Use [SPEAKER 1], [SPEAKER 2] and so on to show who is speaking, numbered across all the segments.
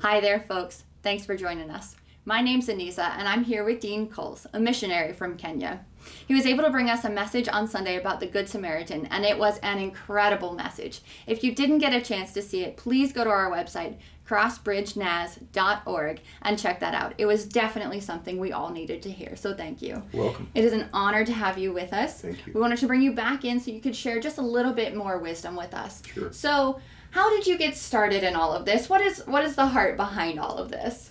[SPEAKER 1] Hi there, folks. Thanks for joining us. My name's Aniesa, and I'm here with Dean Coles, a missionary from Kenya. He was able to bring us a message on Sunday about the Good Samaritan, and it was an incredible message. If you didn't get a chance to see it, please go to our website, crossbridgenaz.org, and check that out. It was definitely something we all needed to hear, so thank you.
[SPEAKER 2] Welcome.
[SPEAKER 1] It is an honor to have you with us.
[SPEAKER 2] Thank you.
[SPEAKER 1] We wanted to bring you back in so you could share just a little bit more wisdom with us.
[SPEAKER 2] Sure.
[SPEAKER 1] So, how did you get started in all of this? What is the heart behind all of this?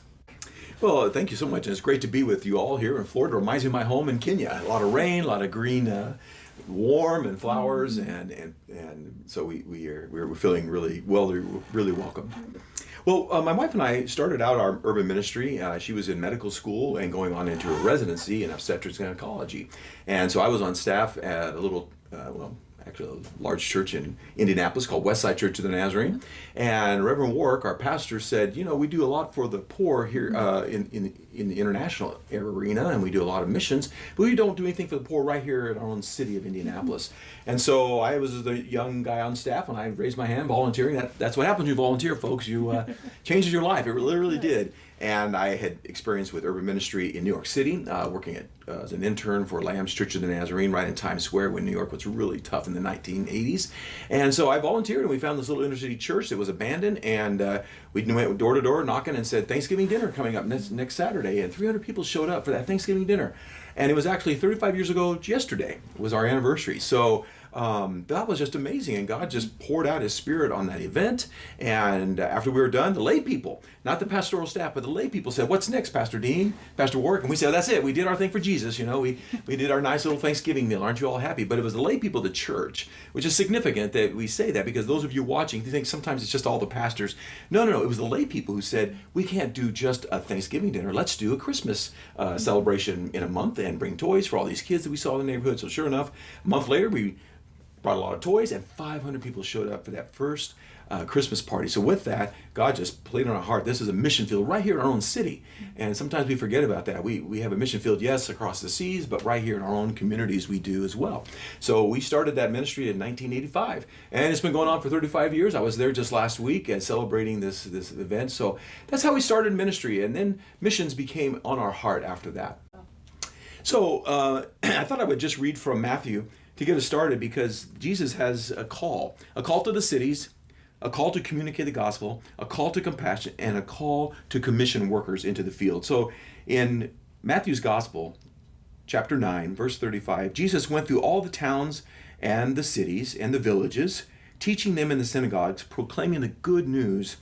[SPEAKER 2] Well, thank you so much. And it's great to be with you all here in Florida. It reminds me of my home in Kenya. A lot of rain, a lot of green, warm and flowers, and so we're feeling really welcome. Well, my wife and I started out our urban ministry. She was in medical school and going on into a residency in obstetrics and gynecology. And so I was on staff at a little, actually a large church in Indianapolis called Westside Church of the Nazarene. And Reverend Warwick, our pastor, said, we do a lot for the poor here in the international arena, and we do a lot of missions, but we don't do anything for the poor right here in our own city of Indianapolis. And so I was the young guy on staff, and I raised my hand volunteering. That's what happens when you volunteer, folks. You changes your life. It literally did. And I had experience with urban ministry in New York City, working as an intern for Lamb's Church of the Nazarene right in Times Square when New York was really tough in the 1980s. And so I volunteered, and we found this little inner city church that was abandoned, and we went door to door knocking and said, Thanksgiving dinner coming up next Saturday, and 300 people showed up for that Thanksgiving dinner. And it was actually 35 years ago yesterday was our anniversary. So that was just amazing, and God just poured out His Spirit on that event. And after we were done, the lay people, not the pastoral staff, but the lay people said, "What's next, Pastor Dean, Pastor Warwick?" And we said, "That's it. We did our thing for Jesus. We did our nice little Thanksgiving meal. Aren't you all happy?" But it was the lay people of the church, which is significant that we say that, because those of you watching, you think sometimes it's just all the pastors. No. It was the lay people who said, "We can't do just a Thanksgiving dinner. Let's do a Christmas celebration in a month and bring toys for all these kids that we saw in the neighborhood." So sure enough, a month later, we brought a lot of toys, and 500 people showed up for that first Christmas party. So with that, God just played on our heart. This is a mission field right here in our own city. And sometimes we forget about that. We have a mission field, yes, across the seas, but right here in our own communities we do as well. So we started that ministry in 1985, and it's been going on for 35 years. I was there just last week and celebrating this event. So that's how we started ministry, and then missions became on our heart after that. So I thought I would just read from Matthew to get us started, because Jesus has a call to the cities, a call to communicate the gospel, a call to compassion, and a call to commission workers into the field. So in Matthew's gospel, chapter 9, verse 35, Jesus went through all the towns and the cities and the villages, teaching them in the synagogues, proclaiming the good news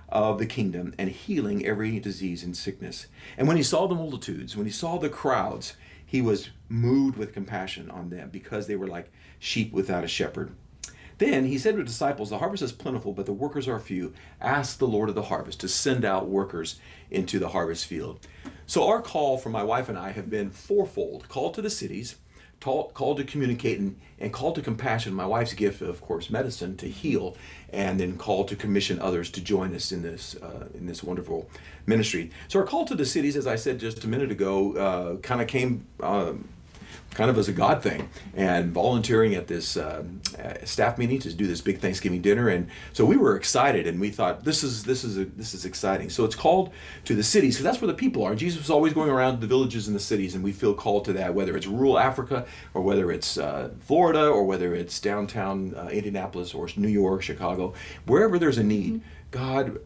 [SPEAKER 2] of the kingdom, and healing every disease and sickness. And when he saw the multitudes, when he saw the crowds, he was moved with compassion on them, because they were like sheep without a shepherd. Then he said to his disciples, "The harvest is plentiful, but the workers are few. Ask the Lord of the harvest to send out workers into the harvest field." So our call for my wife and I have been fourfold: call to the cities, call to communicate, and call to compassion. My wife's gift, of course, medicine, to heal, and then call to commission others to join us in this wonderful ministry. So our call to the cities, as I said just a minute ago, kind of came kind of as a God thing, and volunteering at this staff meeting to do this big Thanksgiving dinner. And so we were excited, and we thought, this is exciting. So it's called to the cities, because that's where the people are. Jesus was always going around the villages and the cities, and we feel called to that, whether it's rural Africa, or whether it's Florida, or whether it's downtown Indianapolis, or New York, Chicago. Wherever there's a need, God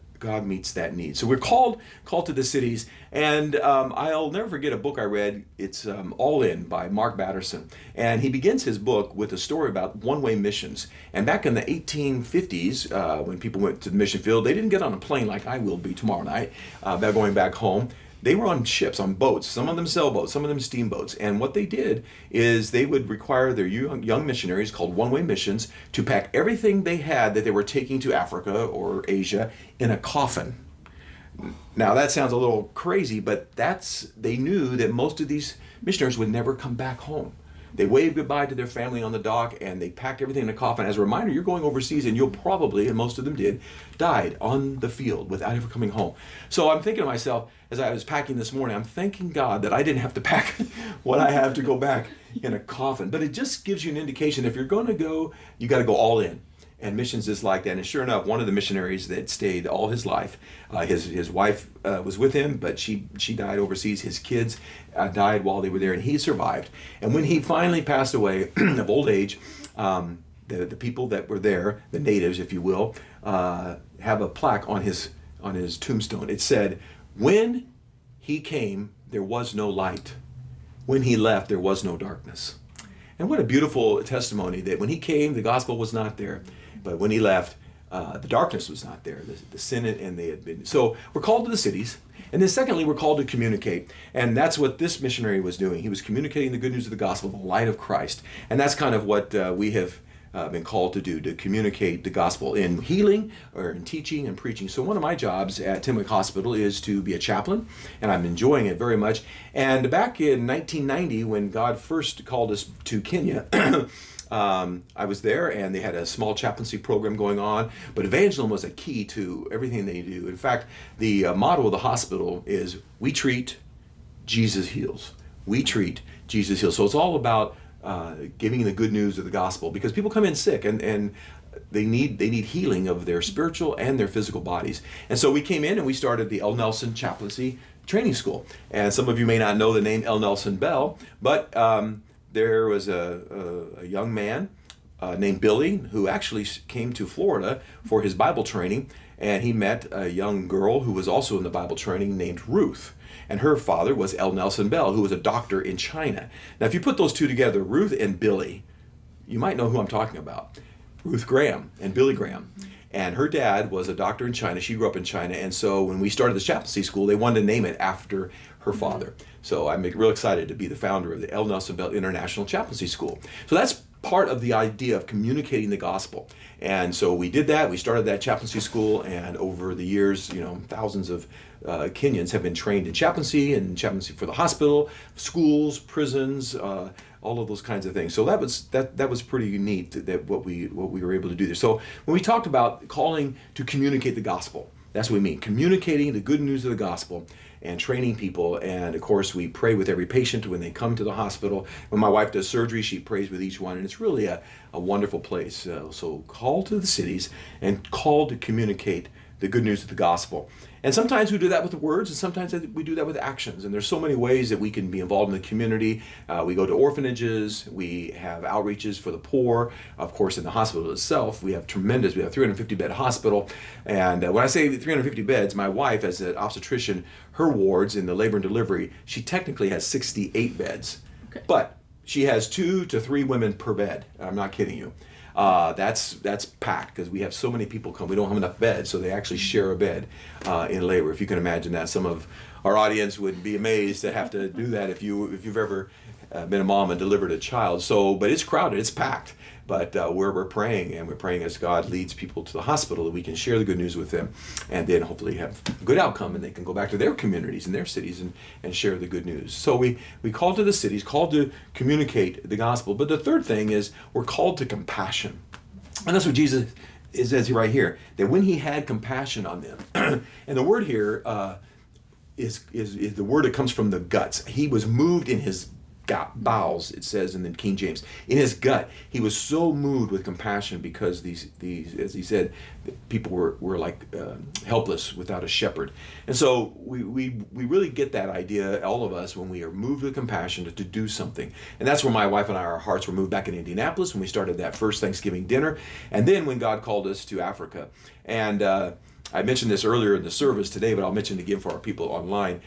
[SPEAKER 2] meets that need. So we're called to the cities. And I'll never forget a book I read. It's All In by Mark Batterson. And he begins his book with a story about one-way missions. And back in the 1850s, when people went to the mission field, they didn't get on a plane like I will be tomorrow night, going back home. They were on ships, on boats, some of them sailboats, some of them steamboats. And what they did is they would require their young missionaries, called one-way missions, to pack everything they had that they were taking to Africa or Asia in a coffin. Now that sounds a little crazy, but they knew that most of these missionaries would never come back home. They waved goodbye to their family on the dock, and they packed everything in a coffin. As a reminder, you're going overseas, and you'll probably, and most of them did, died on the field without ever coming home. So I'm thinking to myself, as I was packing this morning, I'm thanking God that I didn't have to pack what I have to go back in a coffin. But it just gives you an indication, if you're going to go, you got to go all in. And missions is like that. And sure enough, one of the missionaries that stayed all his life, his wife was with him, but she died overseas. His kids died while they were there, and he survived. And when he finally passed away of old age, the people that were there, the natives, if you will, have a plaque on his tombstone. It said, "When he came, there was no light. When he left, there was no darkness." And what a beautiful testimony that when he came, the gospel was not there. But when he left, the darkness was not there. The sin and they had been. So we're called to the cities. And then secondly, we're called to communicate. And that's what this missionary was doing. He was communicating the good news of the gospel, the light of Christ. And that's kind of what we have been called to do, to communicate the gospel in healing or in teaching and preaching. So one of my jobs at Timwick Hospital is to be a chaplain, and I'm enjoying it very much. And back in 1990, when God first called us to Kenya, I was there, and they had a small chaplaincy program going on, but evangelism was a key to everything they do. In fact, the motto of the hospital is, "We treat, Jesus heals." We treat, Jesus heals. So it's all about giving the good news of the gospel, because people come in sick and they need healing of their spiritual and their physical bodies. And so we came in and we started the L. Nelson Chaplaincy Training School. And some of you may not know the name L. Nelson Bell, but there was a young man named Billy who actually came to Florida for his Bible training, and he met a young girl who was also in the Bible training named Ruth. And her father was L. Nelson Bell, who was a doctor in China. Now, if you put those two together, Ruth and Billy, you might know who I'm talking about. Ruth Graham and Billy Graham. And her dad was a doctor in China. She grew up in China. And so when we started the chaplaincy school, they wanted to name it after her father. So I'm real excited to be the founder of the L. Nelson Bell International Chaplaincy School. So that's part of the idea of communicating the gospel. And so we did that. We started that chaplaincy school, and over the years, thousands of Kenyans have been trained in chaplaincy, and chaplaincy for the hospital, schools, prisons, all of those kinds of things. So that was pretty neat, that what we were able to do there. So when we talked about calling to communicate the gospel, that's what we mean, communicating the good news of the gospel and training people. And of course, we pray with every patient when they come to the hospital. When my wife does surgery, she prays with each one, and it's really a wonderful place. So call to the cities and call to communicate the good news of the gospel. And sometimes we do that with words, and sometimes we do that with actions. And there's so many ways that we can be involved in the community. We go to orphanages, we have outreaches for the poor. Of course, in the hospital itself, we have a 350-bed hospital. And when I say 350 beds, my wife, as an obstetrician, her wards in the labor and delivery, she technically has 68 beds. Okay. But she has 2 to 3 women per bed. I'm not kidding you. That's packed, because we have so many people come. We don't have enough beds, so they actually share a bed in labor. If you can imagine that, some of our audience would be amazed to have to do that if you've ever been a mom and delivered a child. So, but it's crowded, it's packed. But we're praying, and we're praying as God leads people to the hospital, that we can share the good news with them, and then hopefully have a good outcome, and they can go back to their communities and their cities and share the good news. So we call to the cities, called to communicate the gospel. But the third thing is we're called to compassion. And that's what Jesus says right here, that when he had compassion on them, and the word here is the word that comes from the guts. He was moved in his bowels, it says in the King James. In his gut, he was so moved with compassion, because these as he said, people were like helpless without a shepherd. And so we really get that idea, all of us, when we are moved with compassion to do something. And that's where my wife and I, our hearts were moved back in Indianapolis when we started that first Thanksgiving dinner, and then when God called us to Africa. And I mentioned this earlier in the service today, but I'll mention it again for our people online.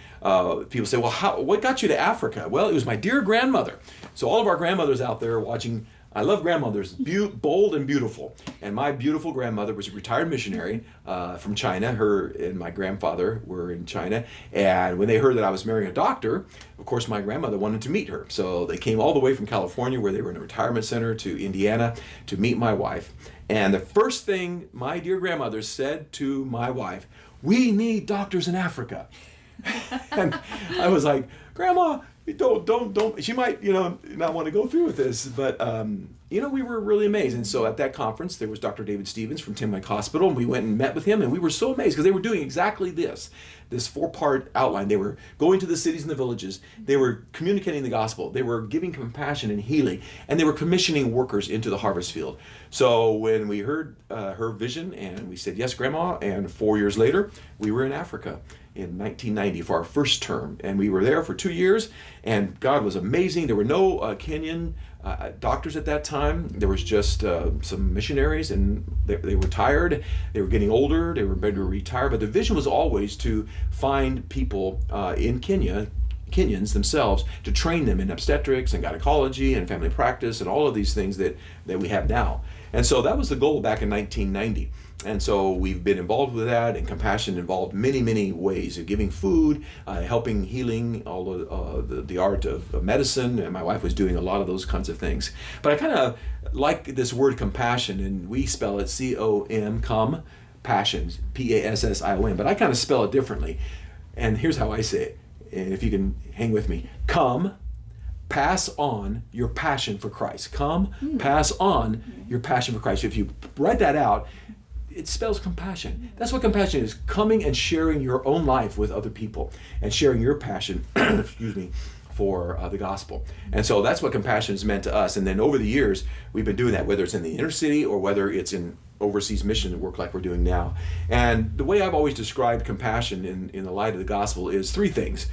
[SPEAKER 2] People say, well, what got you to Africa? Well, it was my dear grandmother. So all of our grandmothers out there watching, I love grandmothers, bold and beautiful. And my beautiful grandmother was a retired missionary from China. Her and my grandfather were in China. And when they heard that I was marrying a doctor, of course, my grandmother wanted to meet her. So they came all the way from California, where they were in a retirement center, to Indiana to meet my wife. And the first thing my dear grandmother said to my wife, "We need doctors in Africa." And I was like, "Grandma, don't. She might, not want to go through with this." But, we were really amazed. And so at that conference, there was Dr. David Stevens from Tim Lake Hospital, and we went and met with him, and we were so amazed because they were doing exactly this 4-part outline. They were going to the cities and the villages. They were communicating the gospel. They were giving compassion and healing, and they were commissioning workers into the harvest field. So when we heard her vision, and we said, yes, Grandma, and 4 years later, we were in Africa in 1990 for our first term, and we were there for 2 years, and God was amazing. There were no Kenyan doctors at that time. There was just some missionaries, and they were tired. They were getting older. They were ready to retire. But the vision was always to find people in Kenya, Kenyans themselves, to train them in obstetrics and gynecology and family practice and all of these things that we have now. And so that was the goal back in 1990. And so we've been involved with that, and compassion involved many, many ways of giving food, helping healing, all of the art of medicine, and my wife was doing a lot of those kinds of things. But I kind of like this word compassion, and we spell it C-O-M, passion, P-A-S-S-I-O-N, but I kind of spell it differently. And here's how I say it, and if you can hang with me. Come, pass on your passion for Christ. Come, pass on your passion for Christ. If you write that out, it spells compassion. That's what compassion is, coming and sharing your own life with other people and sharing your passion, for the gospel. And so that's what compassion has meant to us. And then over the years, we've been doing that, whether it's in the inner city or whether it's in overseas mission work like we're doing now. And the way I've always described compassion in the light of the gospel is 3 things.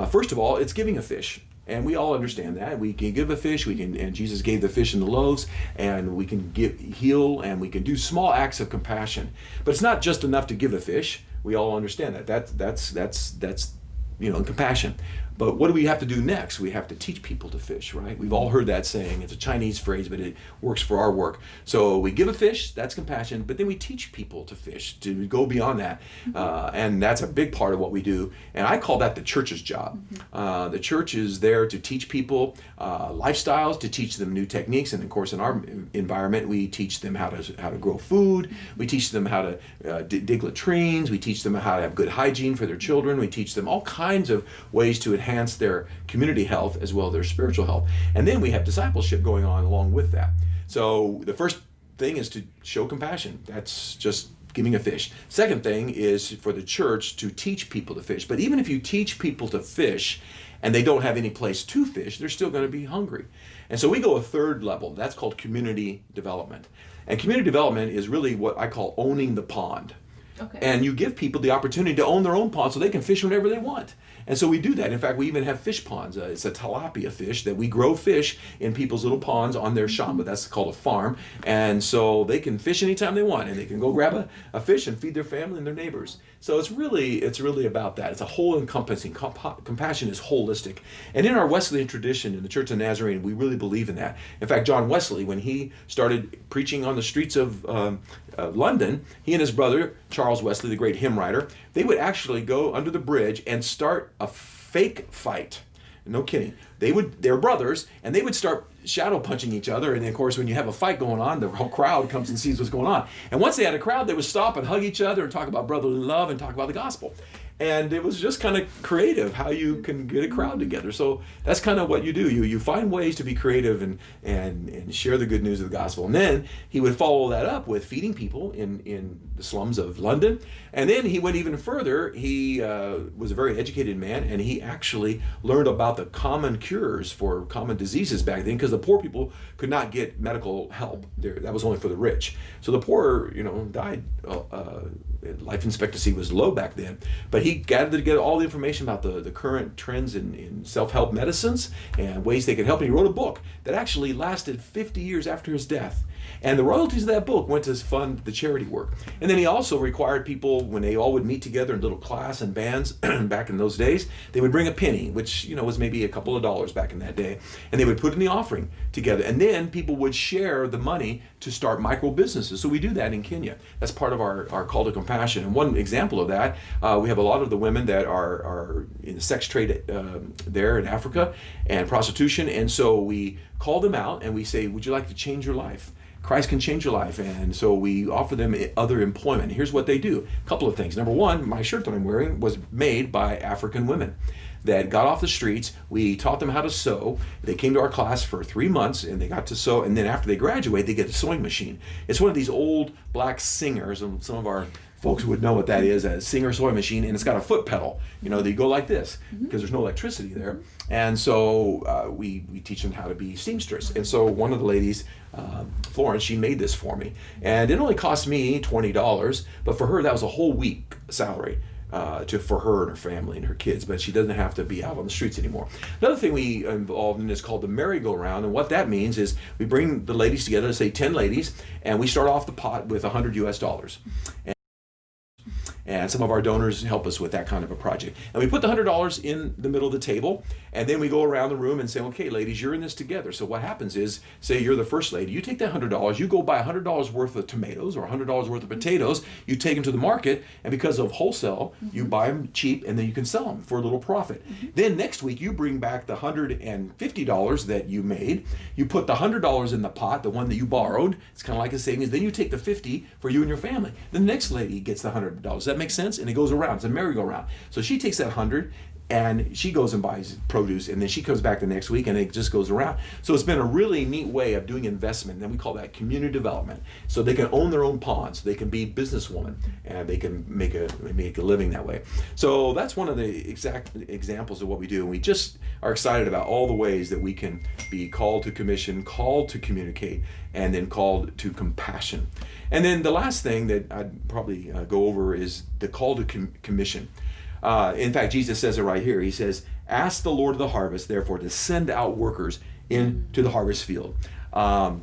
[SPEAKER 2] First of all, it's giving a fish. And we all understand that. We can give a fish, and Jesus gave the fish and the loaves, and we can heal, and we can do small acts of compassion. But it's not just enough to give a fish. We all understand that. That's compassion. But what do we have to do next? We have to teach people to fish, right? We've all heard that saying. It's a Chinese phrase, but it works for our work. So we give a fish, that's compassion, but then we teach people to fish, to go beyond that. And that's a big part of what we do. And I call that the church's job. The church is there to teach people lifestyles, to teach them new techniques. And of course, in our environment, we teach them how to grow food. We teach them how to dig latrines. We teach them how to have good hygiene for their children. We teach them all kinds of ways to enhance their community health as well as their spiritual health. And then we have discipleship going on along with that. So the first thing is to show compassion. That's just giving a fish. Second thing is for the church to teach people to fish. But even if you teach people to fish and they don't have any place to fish, they're still going to be hungry. And so we go a third level. That's called community development. And community development is really what I call owning the pond. Okay. And you give people the opportunity to own their own pond so they can fish whenever they want. And so we do that. In fact, we even have fish ponds. It's a tilapia fish that we grow fish in people's little ponds on their shamba. That's called a farm. And so they can fish anytime they want, and they can go grab a fish and feed their family and their neighbors. So it's really about that. It's a whole encompassing. Compassion is holistic. And in our Wesleyan tradition, in the Church of the Nazarene, we really believe in that. In fact, John Wesley, when he started preaching on the streets of London, he and his brother, Charles Wesley, the great hymn writer, they would actually go under the bridge and start a fake fight. No kidding. They were brothers, and they would start shadow punching each other. And then, of course, when you have a fight going on, the whole crowd comes and sees what's going on. And once they had a crowd, they would stop and hug each other and talk about brotherly love and talk about the gospel. And it was just kind of creative how you can get a crowd together. So that's kind of what you do. You find ways to be creative and share the good news of the gospel. And then he would follow that up with feeding people in the slums of London. And then he went even further. He was a very educated man, and he actually learned about the common cures for common diseases back then, because the poor people could not get medical help. That was only for the rich. So the poor, died. Life expectancy was low back then. But he gathered together all the information about the current trends in self-help medicines and ways they could help. And he wrote a book that actually lasted 50 years after his death. And the royalties of that book went to fund the charity work. And then he also required people, when they all would meet together in little class and bands back in those days, they would bring a penny, which was maybe a couple of dollars back in that day, and they would put in the offering together. And then people would share the money to start micro businesses. So we do that in Kenya. That's part of our call to compassion. And one example of that, we have a lot of the women that are in the sex trade there in Africa and prostitution. And so we call them out and we say, would you like to change your life? Christ can change your life. And so we offer them other employment. Here's what they do. A couple of things. Number one, my shirt that I'm wearing was made by African women that got off the streets. We taught them how to sew. They came to our class for 3 months and they got to sew. And then after they graduate, they get a sewing machine. It's one of these old black Singers, and some of our folks would know what that is, a Singer sewing machine, and it's got a foot pedal. You know, they go like this because there's no electricity there. And so we teach them how to be seamstress. And so one of the ladies, Florence, she made this for me. And it only cost me $20, but for her, that was a whole week salary. For her and her family and her kids, but she doesn't have to be out on the streets anymore. Another thing we involved in is called the merry-go-round, and what that means is we bring the ladies together, say 10 ladies, and we start off the pot with $100 US. And some of our donors help us with that kind of a project. And we put the $100 in the middle of the table, and then we go around the room and say, okay, ladies, you're in this together. So what happens is, say you're the first lady, you take that $100, you go buy $100 worth of tomatoes or $100 worth of potatoes, you take them to the market, and because of wholesale, you buy them cheap, and then you can sell them for a little profit. Then next week, you bring back the $150 that you made, you put the $100 in the pot, the one that you borrowed, it's kind of like a savings, then you take the $50 for you and your family. The next lady gets the $100. Does that make sense? And it goes around. It's a merry-go-round. So she takes that 100 and she goes and buys produce, and then she comes back the next week, and it just goes around. So it's been a really neat way of doing investment, and we call that community development. So they can own their own ponds, they can be businesswomen, and they can make a living that way. So that's one of the exact examples of what we do, and we just are excited about all the ways that we can be called to commission, called to communicate, and then called to compassion. And then the last thing that I'd probably go over is the call to commission. In fact, Jesus says it right here. He says, ask the Lord of the harvest, therefore, to send out workers into the harvest field. That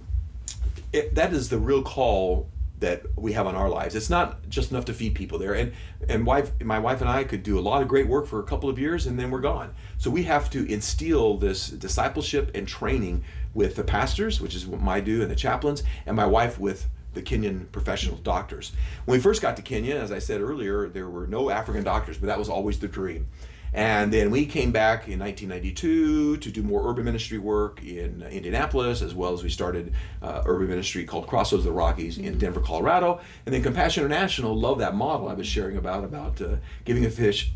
[SPEAKER 2] is the real call that we have on our lives. It's not just enough to feed people there. And my wife and I could do a lot of great work for a couple of years, and then we're gone. So we have to instill this discipleship and training with the pastors, which is what I do, and the chaplains, and my wife with the Kenyan professional doctors. When we first got to Kenya, as I said earlier, there were no African doctors, but that was always the dream. And then we came back in 1992 to do more urban ministry work in Indianapolis, as well as we started urban ministry called Crossroads of the Rockies in Denver, Colorado. And then Compassion International loved that model I was sharing about giving a fish,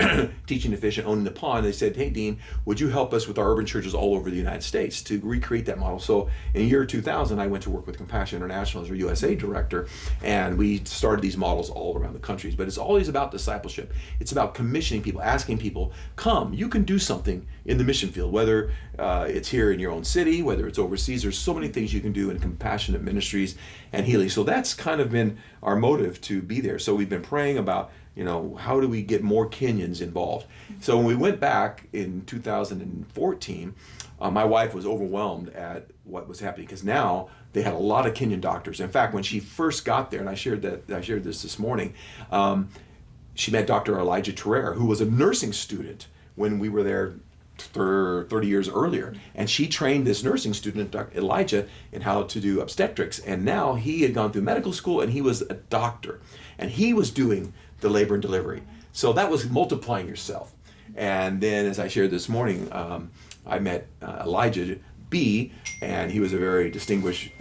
[SPEAKER 2] teaching to fish, and owning the pond. They said, hey, Dean, would you help us with our urban churches all over the United States to recreate that model? So in the year 2000, I went to work with Compassion International as their USA director, and we started these models all around the countries. But it's always about discipleship. It's about commissioning people, asking people, come, you can do something in the mission field, whether it's here in your own city, whether it's overseas. There's so many things you can do in compassionate ministries and healing. So that's kind of been our motive to be there. So we've been praying about, how do we get more Kenyans involved? So when we went back in 2014, my wife was overwhelmed at what was happening, because now they had a lot of Kenyan doctors. In fact, when she first got there, and I shared this morning, she met Dr. Elijah Terrer, who was a nursing student when we were there 30 years earlier. And she trained this nursing student, Dr. Elijah, in how to do obstetrics. And now he had gone through medical school, and he was a doctor. And he was doing the labor and delivery. So that was multiplying yourself. And then, as I shared this morning, I met Elijah B, and he was a very distinguished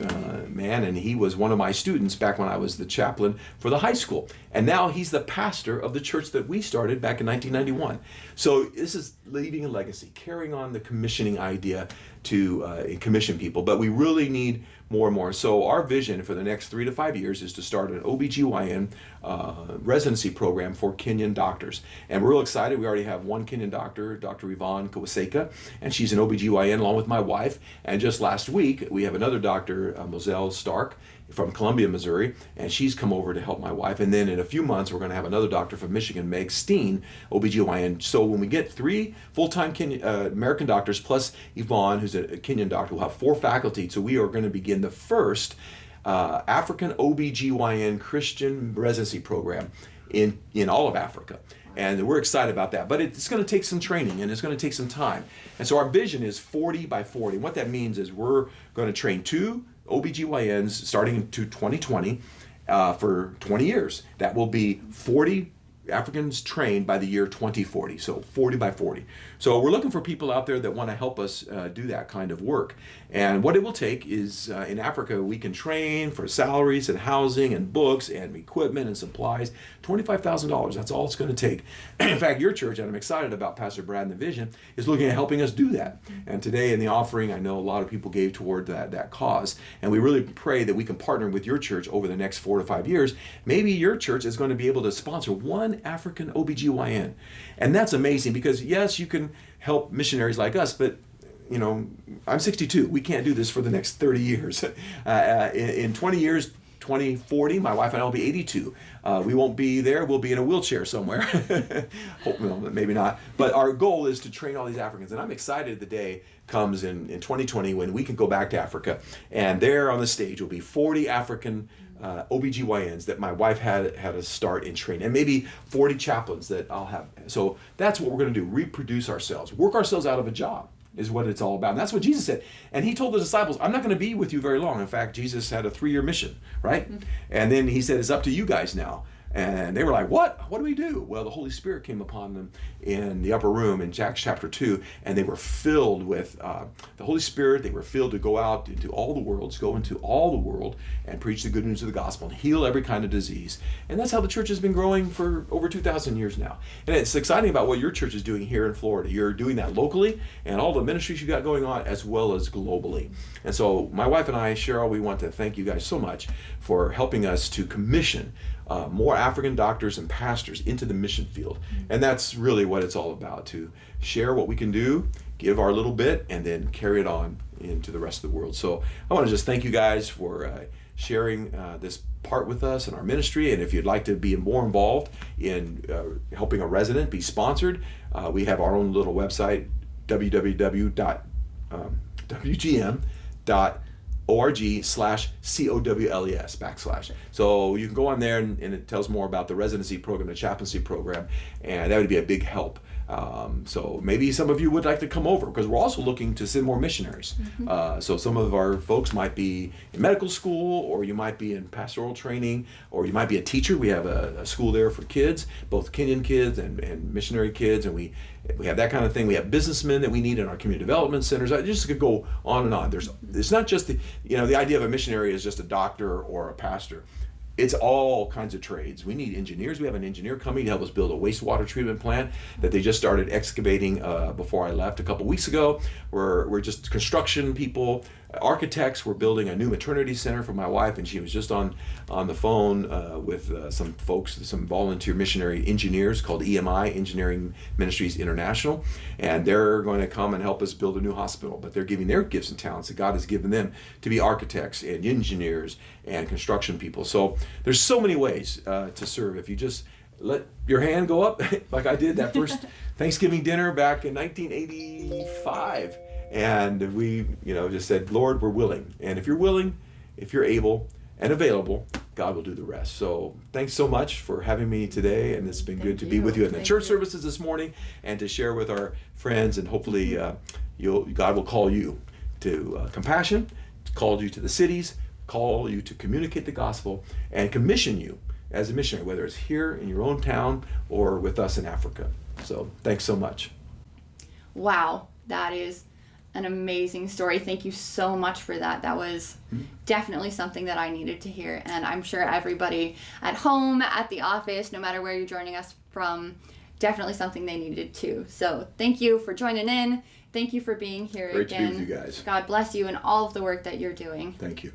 [SPEAKER 2] man, and he was one of my students back when I was the chaplain for the high school. And now he's the pastor of the church that we started back in 1991. So this is leaving a legacy, carrying on the commissioning idea to commission people. But we really need more and more. So our vision for the next 3 to 5 years is to start an OBGYN residency program for Kenyan doctors. And we're real excited. We already have one Kenyan doctor, Dr. Yvonne Kawaseka, and she's an OBGYN along with my wife. And just last week, we have another doctor, Moselle Stark, from Columbia, Missouri, and she's come over to help my wife. And then in a few months, we're going to have another doctor from Michigan, Meg Steen, OBGYN. So when we get 3 full-time American doctors plus Yvonne, who's a Kenyan doctor, we'll have 4 faculty. So we are going to begin the first African OBGYN Christian residency program in all of Africa. And we're excited about that. But it's going to take some training, and it's going to take some time. And so our vision is 40 by 40. And what that means is we're going to train 2 OBGYNs starting into 2020 for 20 years. That will be 40 Africans trained by the year 2040, so 40 by 40. So we're looking for people out there that want to help us do that kind of work. And what it will take is, in Africa, we can train for salaries and housing and books and equipment and supplies, $25,000. That's all it's going to take. In fact, your church, and I'm excited about Pastor Brad and the vision, is looking at helping us do that. And today in the offering, I know a lot of people gave toward that cause. And we really pray that we can partner with your church over the next 4 to 5 years. Maybe your church is going to be able to sponsor one African OBGYN. And that's amazing because, yes, you can help missionaries like us, but I'm 62. We can't do this for the next 30 years. In 20 years, 2040, my wife and I will be 82. We won't be there. We'll be in a wheelchair somewhere. Hope, maybe not. But our goal is to train all these Africans. And I'm excited the day comes in 2020 when we can go back to Africa. And there on the stage will be 40 African OBGYNs that my wife had us start in training, and maybe 40 chaplains that I'll have. So that's what we're going to do, reproduce ourselves, work ourselves out of a job is what it's all about. And that's what Jesus said. And he told the disciples, I'm not going to be with you very long. In fact, Jesus had a 3-year mission, right? Mm-hmm. And then he said, it's up to you guys now. And they were like, what? What do we do? Well, the Holy Spirit came upon them in the upper room in Acts chapter 2, and they were filled with the Holy Spirit. They were filled to go out into all the worlds, go into all the world and preach the good news of the gospel and heal every kind of disease. And that's how the church has been growing for over 2,000 years now. And it's exciting about what your church is doing here in Florida. You're doing that locally and all the ministries you got going on as well as globally. And so my wife and I, Cheryl, we want to thank you guys so much for helping us to commission more African doctors and pastors into the mission field. And that's really what it's all about, to share what we can do, give our little bit, and then carry it on into the rest of the world. So I want to just thank you guys for sharing this part with us in our ministry. And if you'd like to be more involved in helping a resident be sponsored, we have our own little website, www.wgm.org/COWLES /. So you can go on there and it tells more about the residency program, the chaplaincy program, and that would be a big help. So maybe some of you would like to come over, because we're also looking to send more missionaries. Mm-hmm. So some of our folks might be in medical school, or you might be in pastoral training, or you might be a teacher. We have a school there for kids, both Kenyan kids and missionary kids, and we have that kind of thing. We have businessmen that we need in our community development centers. I just could go on and on. It's not just the idea of a missionary is just a doctor or a pastor. It's all kinds of trades. We need engineers. We have an engineer coming to help us build a wastewater treatment plant that they just started excavating before I left a couple weeks ago. We're just construction people, architects. We're building a new maternity center for my wife, and she was just on the phone with some folks, some volunteer missionary engineers called EMI, Engineering Ministries International, and they're going to come and help us build a new hospital. But they're giving their gifts and talents that God has given them to be architects and engineers and construction people. So there's so many ways to serve if you just let your hand go up like I did that first Thanksgiving dinner back in 1985. And we, just said, Lord, we're willing. And if you're willing, if you're able and available, God will do the rest. So thanks so much for having me today. And it's been good to be with you in the church services this morning and to share with our friends. And hopefully God will call you to compassion, call you to the cities, call you to communicate the gospel, and commission you as a missionary, whether it's here in your own town or with us in Africa. So thanks so much.
[SPEAKER 1] Wow, that is an amazing story. Thank you so much for that. That was definitely something that I needed to hear, and I'm sure everybody at home, at the office, no matter where you're joining us from, definitely something they needed too. So thank you for joining in. Thank you for being here again.
[SPEAKER 2] Great to be with you guys.
[SPEAKER 1] God bless you and all of the work that you're doing.
[SPEAKER 2] Thank you.